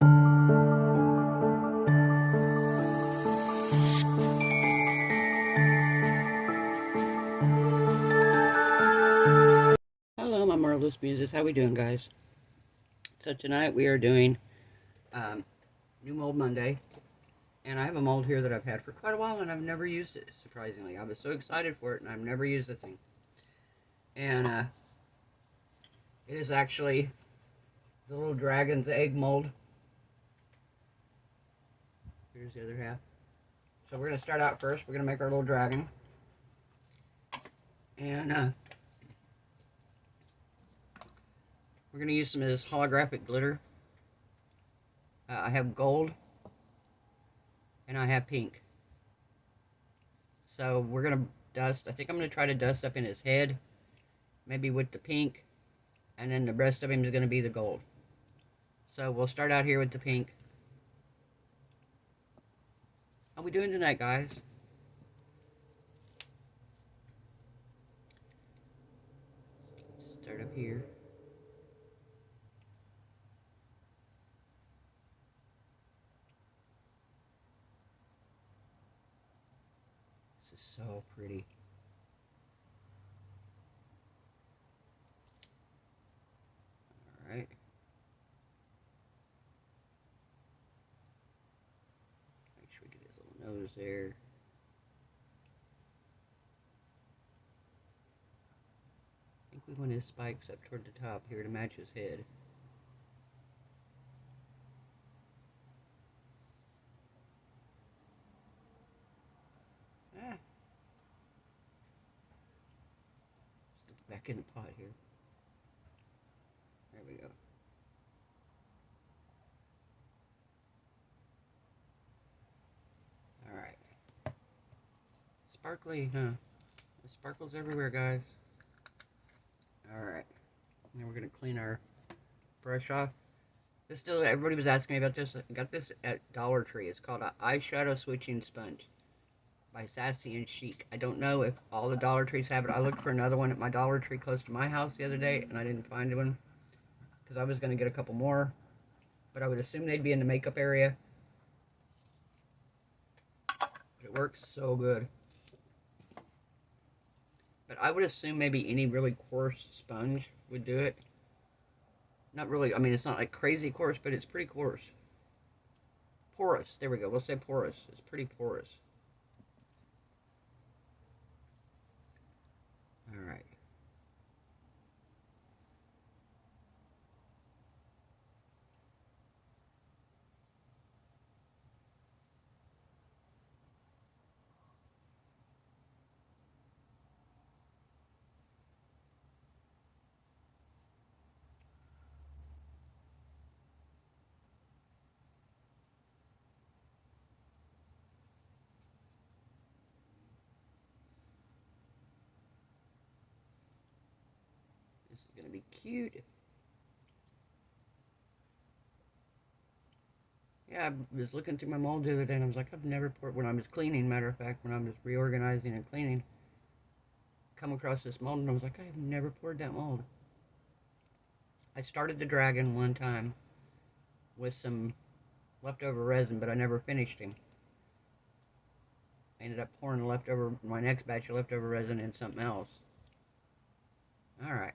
Hello, my Marvelous Muses. How we doing, guys? So tonight we are doing New Mold Monday, and I have a mold here that I've had for quite a while, and I've never used it, surprisingly. I was so excited for it, and I've never used the thing. And it is actually the little dragon's egg mold. Here's the other half. So we're going to start out first. We're going to make our little dragon. And we're going to use some of this holographic glitter. I have gold, and I have pink. So we're going to dust. I think I'm going to try to dust up in his head, maybe with the pink, and then the rest of him is going to be the gold. So we'll start out here with the pink. How we doing tonight, guys? Let's start up here. This is so pretty. All right. Make sure we get his little nose there. I think we want his spikes up toward the top here to match his head. Ah. Stick back in the pot here. There we go. Alright. Sparkly, huh? The sparkles everywhere, guys. Alright. Now we're going to clean our brush off. This still, everybody was asking me about this. I got this at Dollar Tree. It's called an eyeshadow switching sponge by Sassy and Chic. I don't know if all the Dollar Trees have it. I looked for another one at my Dollar Tree close to my house the other day, and I didn't find one because I was going to get a couple more, but I would assume they'd be in the makeup area. It works so good. But I would assume maybe any really coarse sponge would do it. Not really, I mean, it's not like crazy coarse, but it's pretty coarse. Porous, there we go. We'll say porous. It's pretty porous. Alright. This is going to be cute. Yeah, I was looking through my mold the other day and I was like, I've never poured, when I was cleaning, matter of fact, when I was reorganizing and cleaning, come across this mold and I was like, I have never poured that mold. I started the dragon one time with some leftover resin, but I never finished him. I ended up pouring leftover, my next batch of leftover resin in something else. Alright.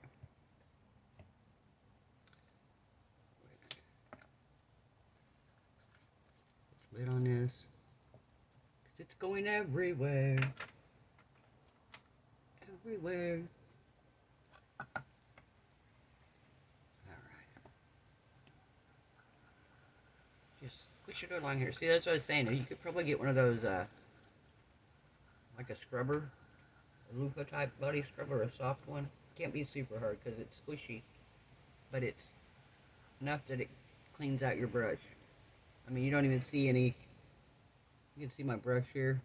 Lid on this, because it's going everywhere. Everywhere. Alright. Just push it along here. See, that's what I was saying. You could probably get one of those, like a scrubber, a loofah type body scrubber, a soft one. Can't be super hard because it's squishy, but it's enough that it cleans out your brush. I mean, you don't even see any, you can see my brush here.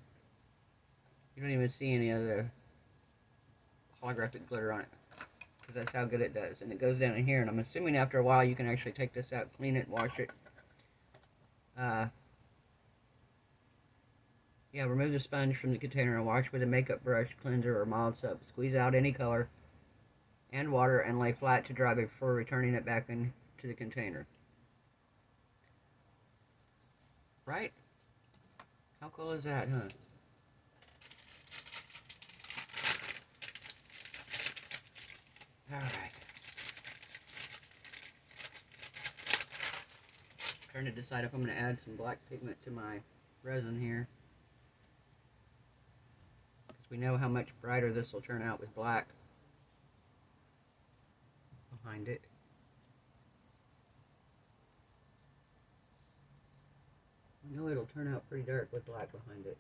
You don't even see any of the holographic glitter on it, because that's how good it does. And it goes down in here, and I'm assuming after a while you can actually take this out, clean it, wash it. Yeah, remove the sponge from the container and wash with a makeup brush, cleanser, or mild soap. Squeeze out any color and water and lay flat to dry before returning it back into the container. right? How cool is that, huh? Alright. Trying to decide if I'm going to add some black pigment to my resin here. Because we know how much brighter this will turn out with black behind it. I know it'll turn out pretty dark with black behind it.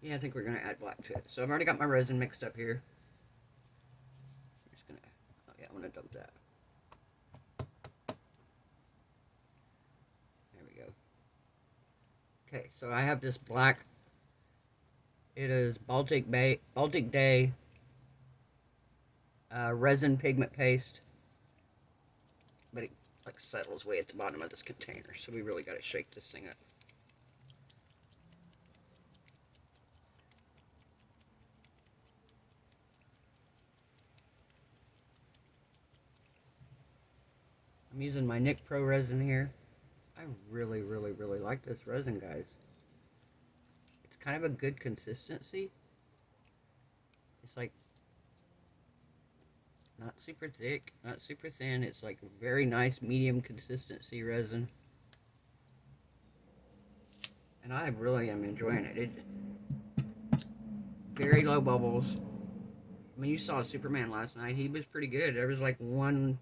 Yeah, I think we're going to add black to it. So I've already got my resin mixed up here. I'm just going to, oh yeah, I'm going to dump that. There we go. Okay, so I have this black, it is Baltic Day resin pigment paste. But it like settles way at the bottom of this container, so we really got to shake this thing up. I'm using my NicPro resin here. I really like this resin, guys. It's kind of a good consistency. It's like not super thick, not super thin. It's like a very nice medium consistency resin. And I really am enjoying it. It's very low bubbles. I mean, you saw Superman last night. He was pretty good. There was like one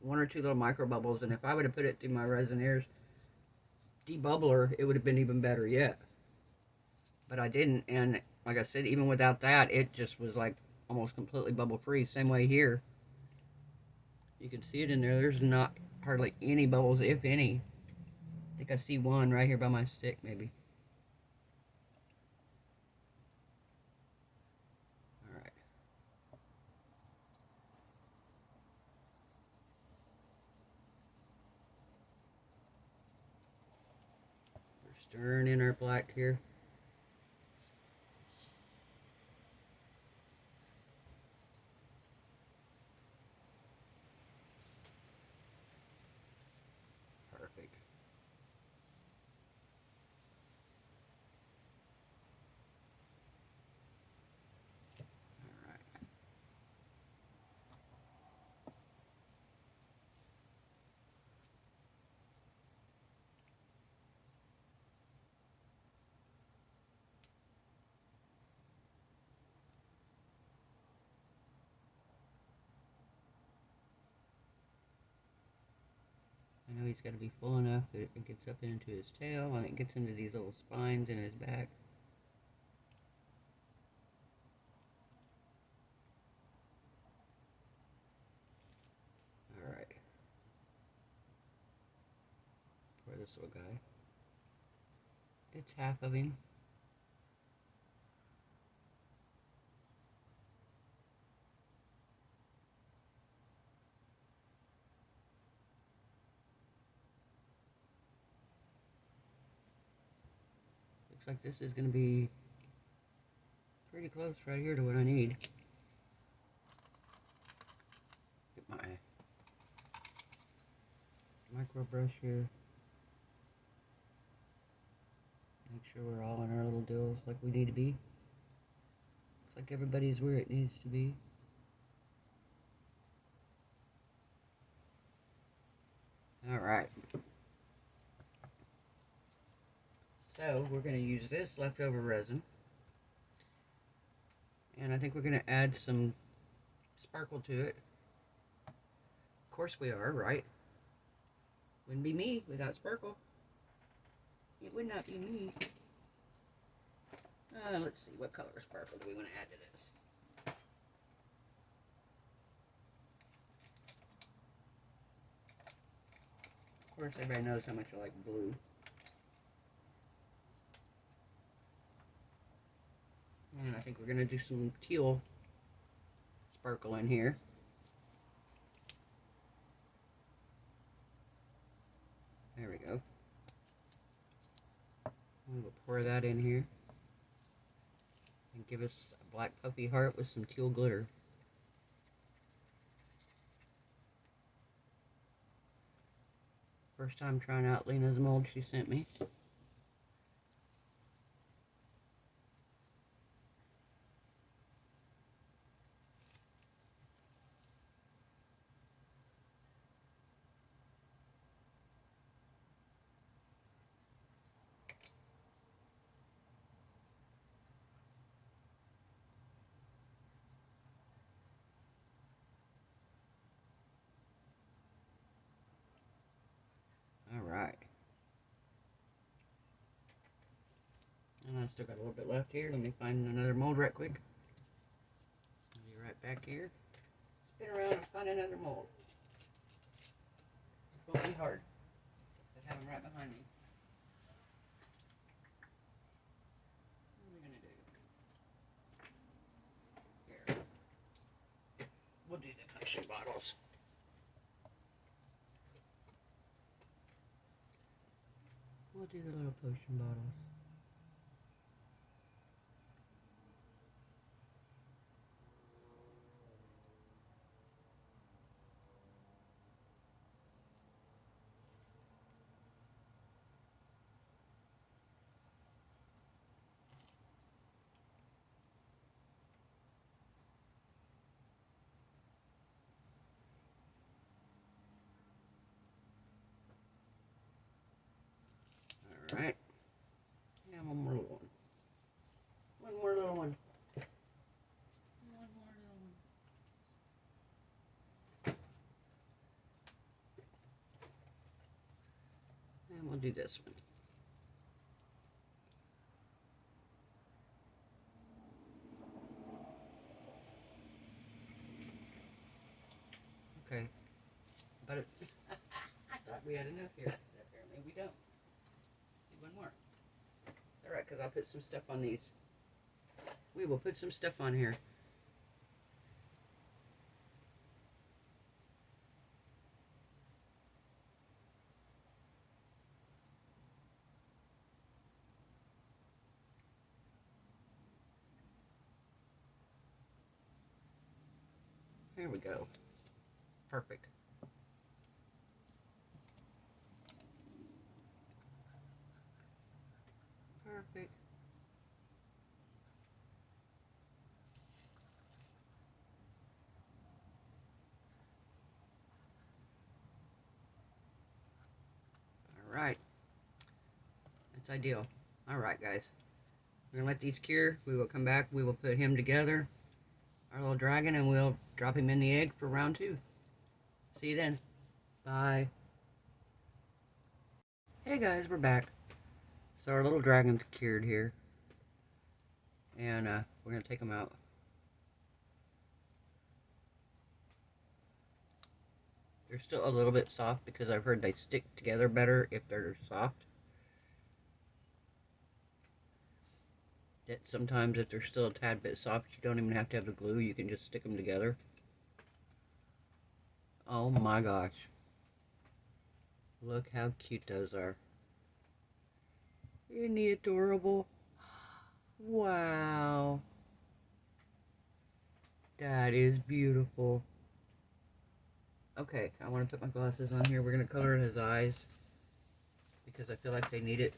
or two little micro bubbles, and if I would have put it through my Resiners debubbler, it would have been even better yet. But I didn't, and like I said, even without that, it just was like almost completely bubble free. Same way here. You can see it in there. There's not hardly any bubbles, if any. I think I see one right here by my stick, maybe. Alright. We're stirring in our black here. Perfect. Alright. I know he's got to be full enough that it gets up into his tail and it gets into these little spines in his back. Alright. For this little guy. It's half of him. Looks like this is going to be pretty close right here to what I need. Get my micro brush here. Make sure we're all in our little deals like we need to be. Looks like everybody's where it needs to be. Alright. So we're going to use this leftover resin. And I think we're going to add some sparkle to it. Of course we are, right? Wouldn't be me without sparkle. It would not be me. Let's see, what color sparkle do we want to add to this? Of course, everybody knows how much I like blue. And I think we're going to do some teal sparkle in here. There we go. We'll pour that in here. And give us a black puffy heart with some teal glitter. First time trying out Lena's mold she sent me. Alright. And I still got a little bit left here. Let me find another mold right quick. I'll be right back here. Spin around and find another mold. It won't be hard. I have them right behind me. What are we going to do? Here. We'll do the potion bottles. We'll do the little potion bottles. Alright. And one more little one. One more little one. One more little one. And we'll do this one. Okay. But it, I thought we had enough here. Apparently we don't. One more. Alright, because I'll put some stuff on these. We will put some stuff on here. There we go. Perfect. Perfect. All right. That's ideal. All right, guys. We're going to let these cure. We will come back. We will put him together, our little dragon, and we'll drop him in the egg for round 2. See you then. Bye. Hey, guys. We're back. So our little dragon's cured here. And we're going to take him out. They're still a little bit soft because I've heard they stick together better if they're soft. That sometimes if they're still a tad bit soft, you don't even have to have the glue. You can just stick them together. Oh my gosh. Look how cute those are. Isn't he adorable? Wow. That is beautiful. Okay, I want to put my glasses on here. We're going to color in his eyes because I feel like they need it.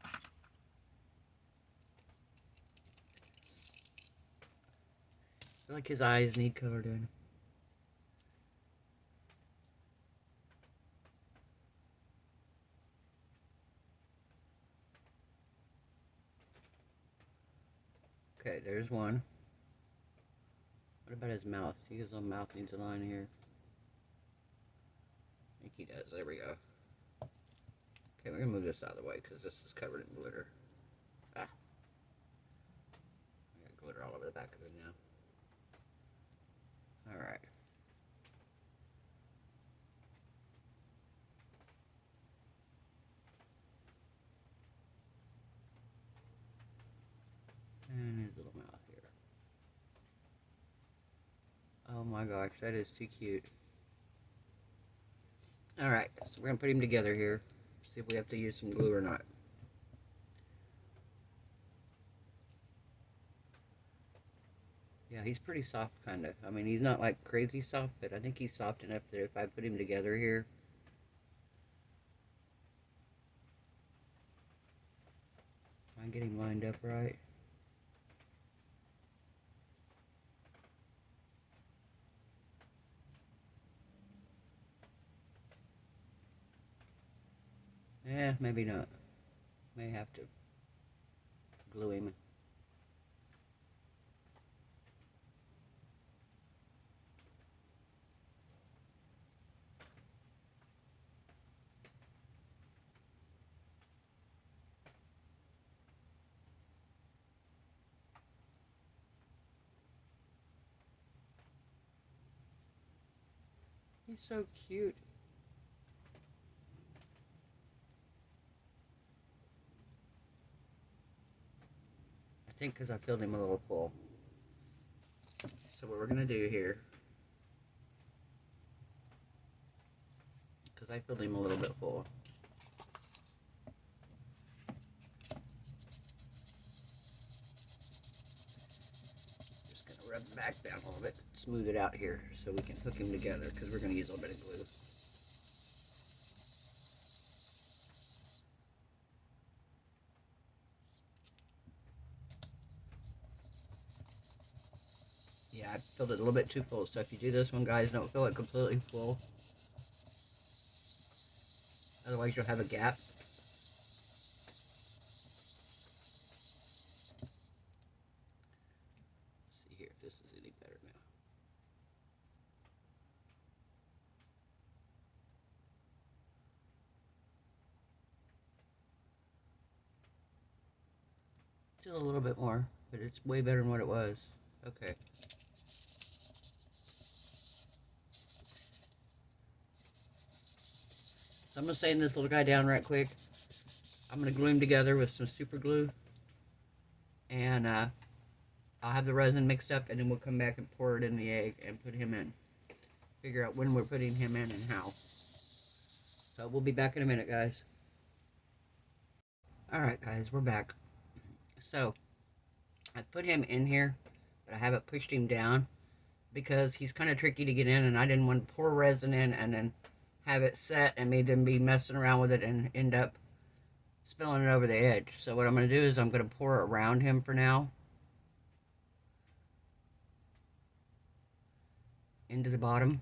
I feel like his eyes need colored in. Okay, there's one. What about his mouth? See, his little mouth needs a line here. I think he does. There we go. Okay, we're going to move this out of the way because this is covered in glitter. Ah. I got glitter all over the back of it now. Alright. And his little mouth here. Oh my gosh, that is too cute. Alright, so we're going to put him together here. See if we have to use some glue or not. Yeah, he's pretty soft, kind of. I mean, he's not like crazy soft, but I think he's soft enough that if I put him together here, I get him lined up right. Yeah, maybe not. May have to glue him. He's so cute. I think because I filled him a little full. So what we're going to do here, because I filled him a little bit full. Just going to rub the back down a little bit, smooth it out here so we can hook him together because we're going to use a little bit of glue. Yeah, I filled it a little bit too full, so if you do this one, guys, don't fill it completely full. Otherwise, you'll have a gap. Let's see here if this is any better now. Still a little bit more, but it's way better than what it was. Okay. So I'm going to sand this little guy down right quick. I'm going to glue him together with some super glue. And I'll have the resin mixed up, and then we'll come back and pour it in the egg and put him in. Figure out when we're putting him in and how. So we'll be back in a minute, guys. Alright, guys, we're back. So, I put him in here, but I haven't pushed him down because he's kind of tricky to get in, and I didn't want to pour resin in and then have it set and me then be messing around with it and end up spilling it over the edge. So what I'm going to do is I'm going to pour it around him for now. Into the bottom.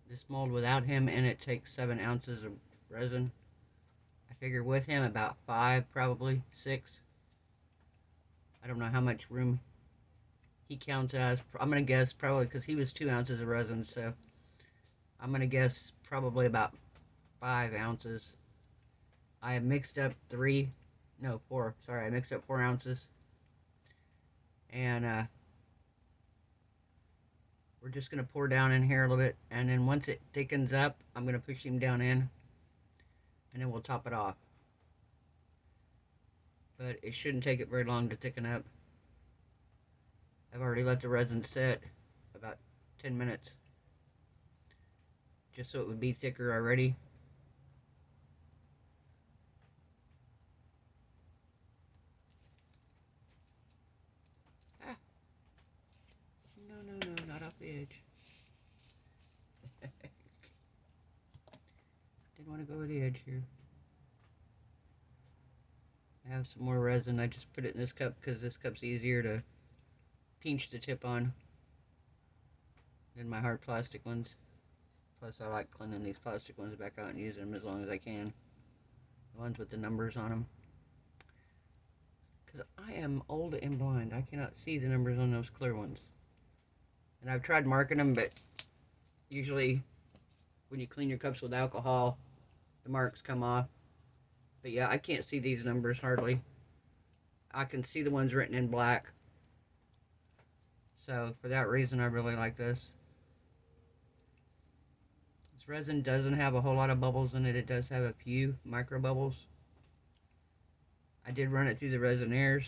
This mold without him in it takes 7 ounces of resin. I figure with him about 5, probably 6. I don't know how much room he counts as. I'm going to guess probably because he was 2 ounces of resin, so I'm going to guess probably about 5 ounces. I have mixed up 4. Sorry, I mixed up 4 ounces. And we're just going to pour down in here a little bit. And then once it thickens up, I'm going to push him down in. And then we'll top it off. But it shouldn't take it very long to thicken up. I've already let the resin set about 10 minutes. Just so it would be thicker already. Ah. No, not off the edge. Didn't want to go over the edge here. I have some more resin. I just put it in this cup because this cup's easier to pinch the tip on than my hard plastic ones. Plus I like cleaning these plastic ones back out and using them as long as I can. The ones with the numbers on them. Because I am old and blind. I cannot see the numbers on those clear ones. And I've tried marking them, but usually when you clean your cups with alcohol, the marks come off. But yeah, I can't see these numbers hardly. I can see the ones written in black. So for that reason, I really like this. This resin doesn't have a whole lot of bubbles in it. It does have a few micro bubbles. I did run it through the Resiners.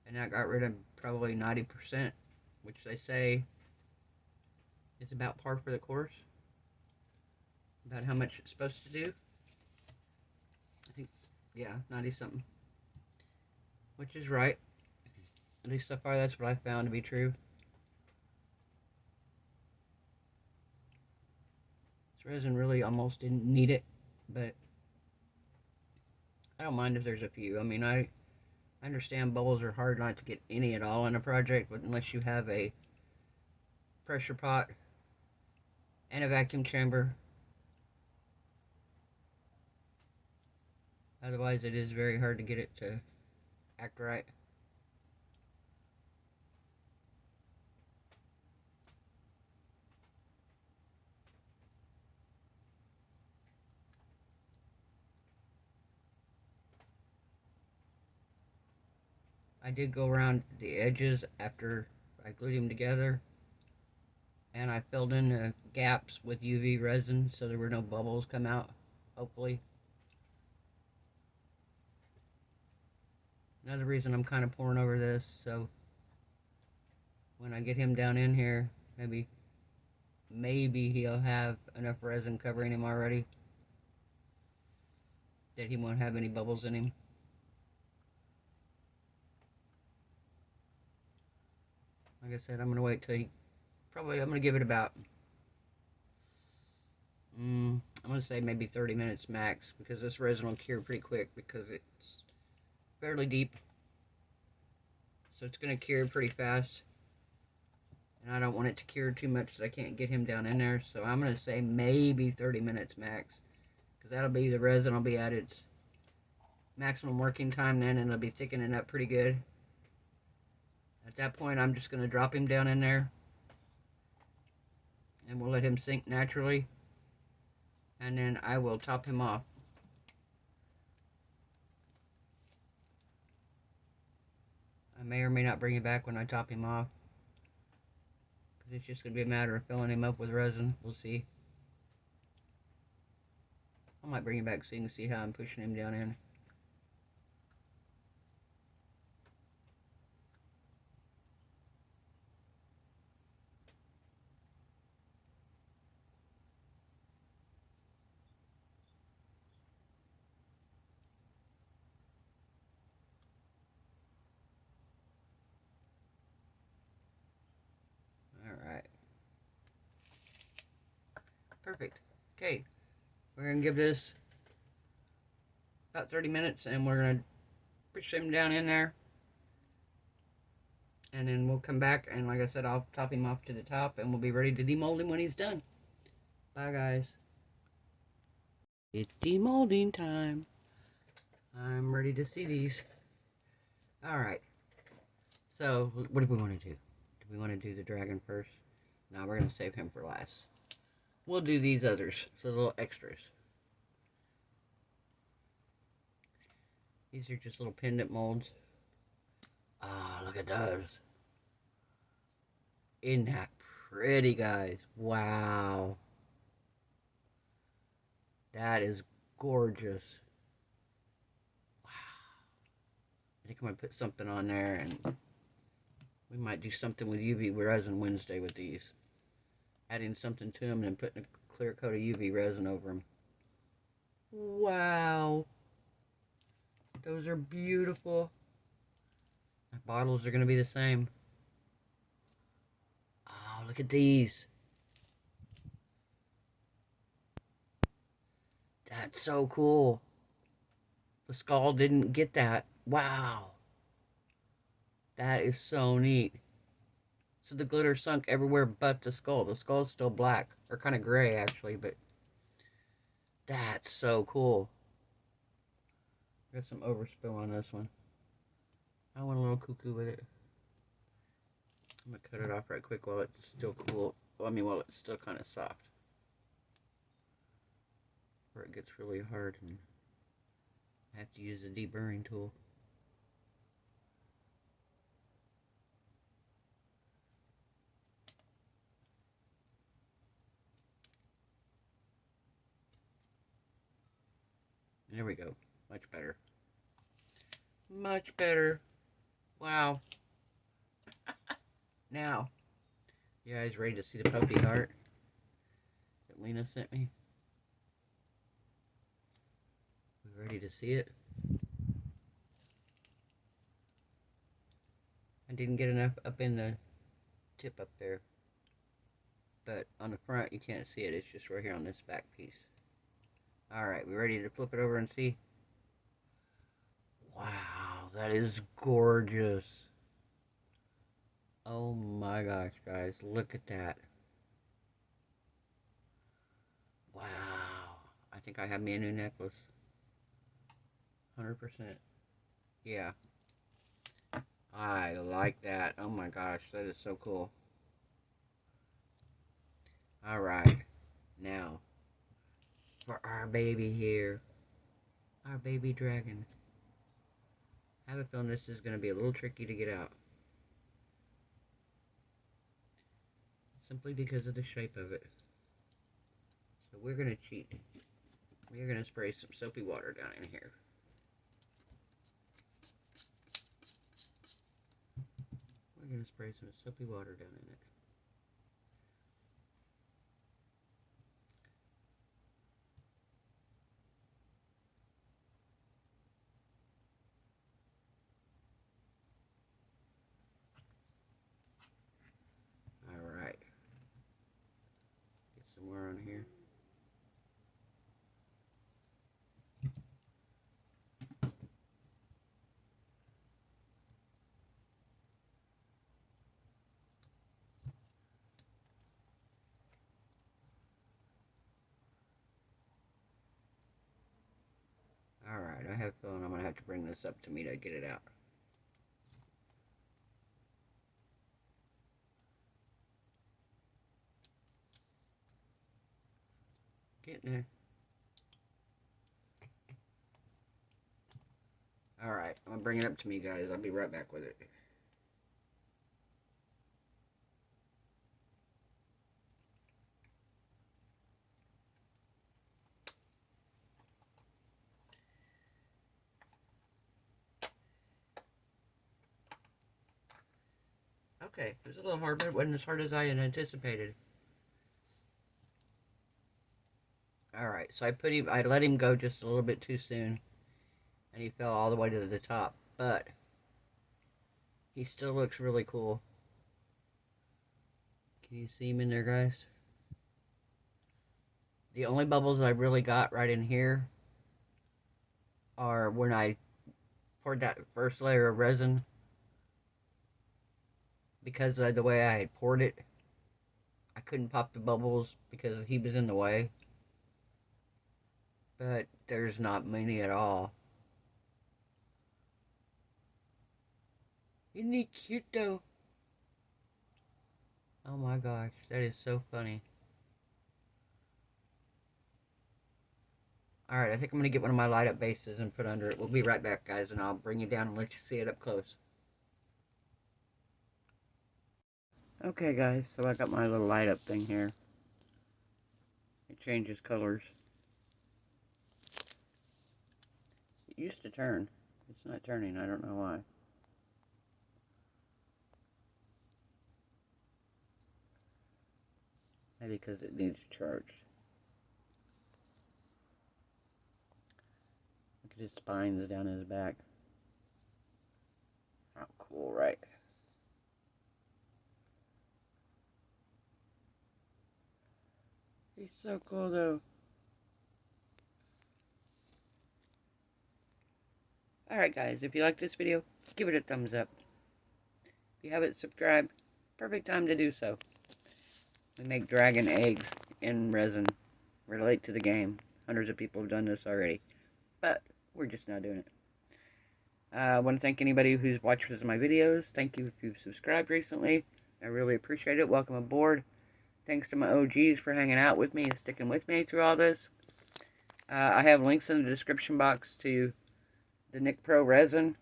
And that got rid of probably 90%, which they say is about par for the course. About how much it's supposed to do. I think, yeah, 90 something. Which is right. At least so far that's what I found to be true. This resin really almost didn't need it, but I don't mind if there's a few. I mean, I understand bubbles are hard not to get any at all in a project, but unless you have a pressure pot and a vacuum chamber. Otherwise, it is very hard to get it to act right. I did go around the edges after I glued them together, and I filled in the gaps with UV resin so there were no bubbles come out, hopefully. Another reason I'm kind of pouring over this, so when I get him down in here, maybe he'll have enough resin covering him already that he won't have any bubbles in him. Like I said, I'm going to wait till I'm going to give it about, I'm going to say maybe 30 minutes max, because this resin will cure pretty quick because it's fairly deep. So it's going to cure pretty fast. And I don't want it to cure too much so I can't get him down in there. So I'm going to say maybe 30 minutes max, because that'll be, the resin will be at its maximum working time then, and it'll be thickening up pretty good. At that point, I'm just going to drop him down in there, and we'll let him sink naturally, and then I will top him off. I may or may not bring him back when I top him off, because it's just going to be a matter of filling him up with resin. We'll see. I might bring him back so you can see how I'm pushing him down in. Alright. Perfect. Okay. We're going to give this about 30 minutes, and we're going to push him down in there. And then we'll come back, and like I said, I'll top him off to the top, and we'll be ready to demold him when he's done. Bye, guys. It's demolding time. I'm ready to see these. Alright. So, what do we want to do? Do we want to do the dragon first? No, we're going to save him for last. We'll do these others, so little extras. These are just little pendant molds. Ah, look at those. Isn't that pretty, guys? Wow. That is gorgeous. Wow. I think I'm going to put something on there, and we might do something with UV resin Wednesday with these. Adding something to them and putting a clear coat of UV resin over them. Wow. Those are beautiful. My bottles are going to be the same. Oh, look at these. That's so cool. The skull didn't get that. Wow. That is so neat. So the glitter sunk everywhere but the skull. The skull's still black. Or kind of gray, actually, but that's so cool. Got some overspill on this one. I went a little cuckoo with it. I'm going to cut it off right quick while it's still cool. Well, I mean, while it's still kind of soft. Where it gets really hard and I have to use a deburring tool. There we go. Much better. Much better. Wow. Now, You guys ready to see the puppy heart that Lena sent me? We ready to see it? I didn't get enough up in the tip up there. But on the front, you can't see it. It's just right here on this back piece. Alright, we ready to flip it over and see? Wow, that is gorgeous. Oh my gosh, guys. Look at that. Wow. I think I have me a new necklace. 100%. Yeah. I like that. Oh my gosh, that is so cool. Alright. Now, for our baby here. Our baby dragon. I have a feeling this is going to be a little tricky to get out. Simply because of the shape of it. So we're going to cheat. We're going to spray some soapy water down in here. We're going to spray some soapy water down in it. Alright. Get some more on here. Alright, I have a feeling I'm going to have to bring this up to me to get it out. Getting there. Alright, I'm going to bring it up to me, guys. I'll be right back with it. Okay, it was a little hard, but it wasn't as hard as I had anticipated. Alright, so I let him go just a little bit too soon. And he fell all the way to the top. But he still looks really cool. Can you see him in there, guys? The only bubbles I really got right in here are when I poured that first layer of resin. Because of the way I had poured it, I couldn't pop the bubbles because he was in the way. But there's not many at all. Isn't he cute though? Oh my gosh, that is so funny. Alright, I think I'm going to get one of my light up bases and put under it. We'll be right back, guys, and I'll bring you down and let you see it up close. Okay, guys, so I got my little light up thing here. It changes colors. It used to turn. It's not turning, I don't know why. Maybe because it needs charged. Look at his spines down his back. How cool, right? He's so cool, though. Alright, guys, if you like this video, give it a thumbs up. If you haven't subscribed, perfect time to do so. We make dragon eggs in resin. Relate to the game. Hundreds of people have done this already. But we're just not doing it. I want to thank anybody who's watched my videos. Thank you if you've subscribed recently. I really appreciate it. Welcome aboard. Thanks to my OGs for hanging out with me and sticking with me through all this. I have links in the description box to the NicPro resin.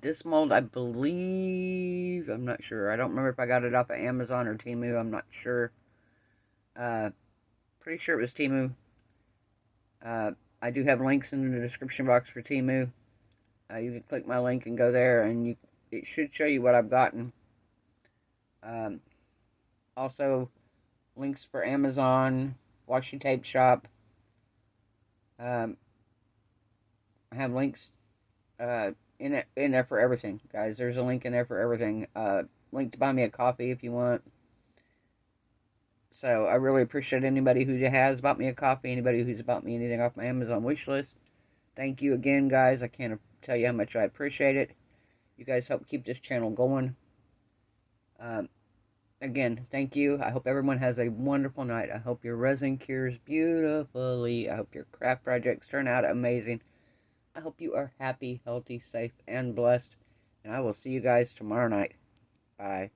This mold, I believe, I'm not sure. I don't remember if I got it off of Amazon or Temu. I'm not sure. Pretty sure it was Temu. I do have links in the description box for Temu. You can click my link and go there, and it should show you what I've gotten. Also, links for Amazon, washi tape shop. I have links in there for everything, guys. There's a link in there for everything. Link to buy me a coffee if you want. So I really appreciate anybody who has bought me a coffee, anybody who's bought me anything off my Amazon wish list. Thank you again, guys. I can't tell you how much I appreciate it. You guys help keep this channel going. Again, thank you. I hope everyone has a wonderful night. I hope your resin cures beautifully. I hope your craft projects turn out amazing. I hope you are happy, healthy, safe, and blessed. And I will see you guys tomorrow night. Bye.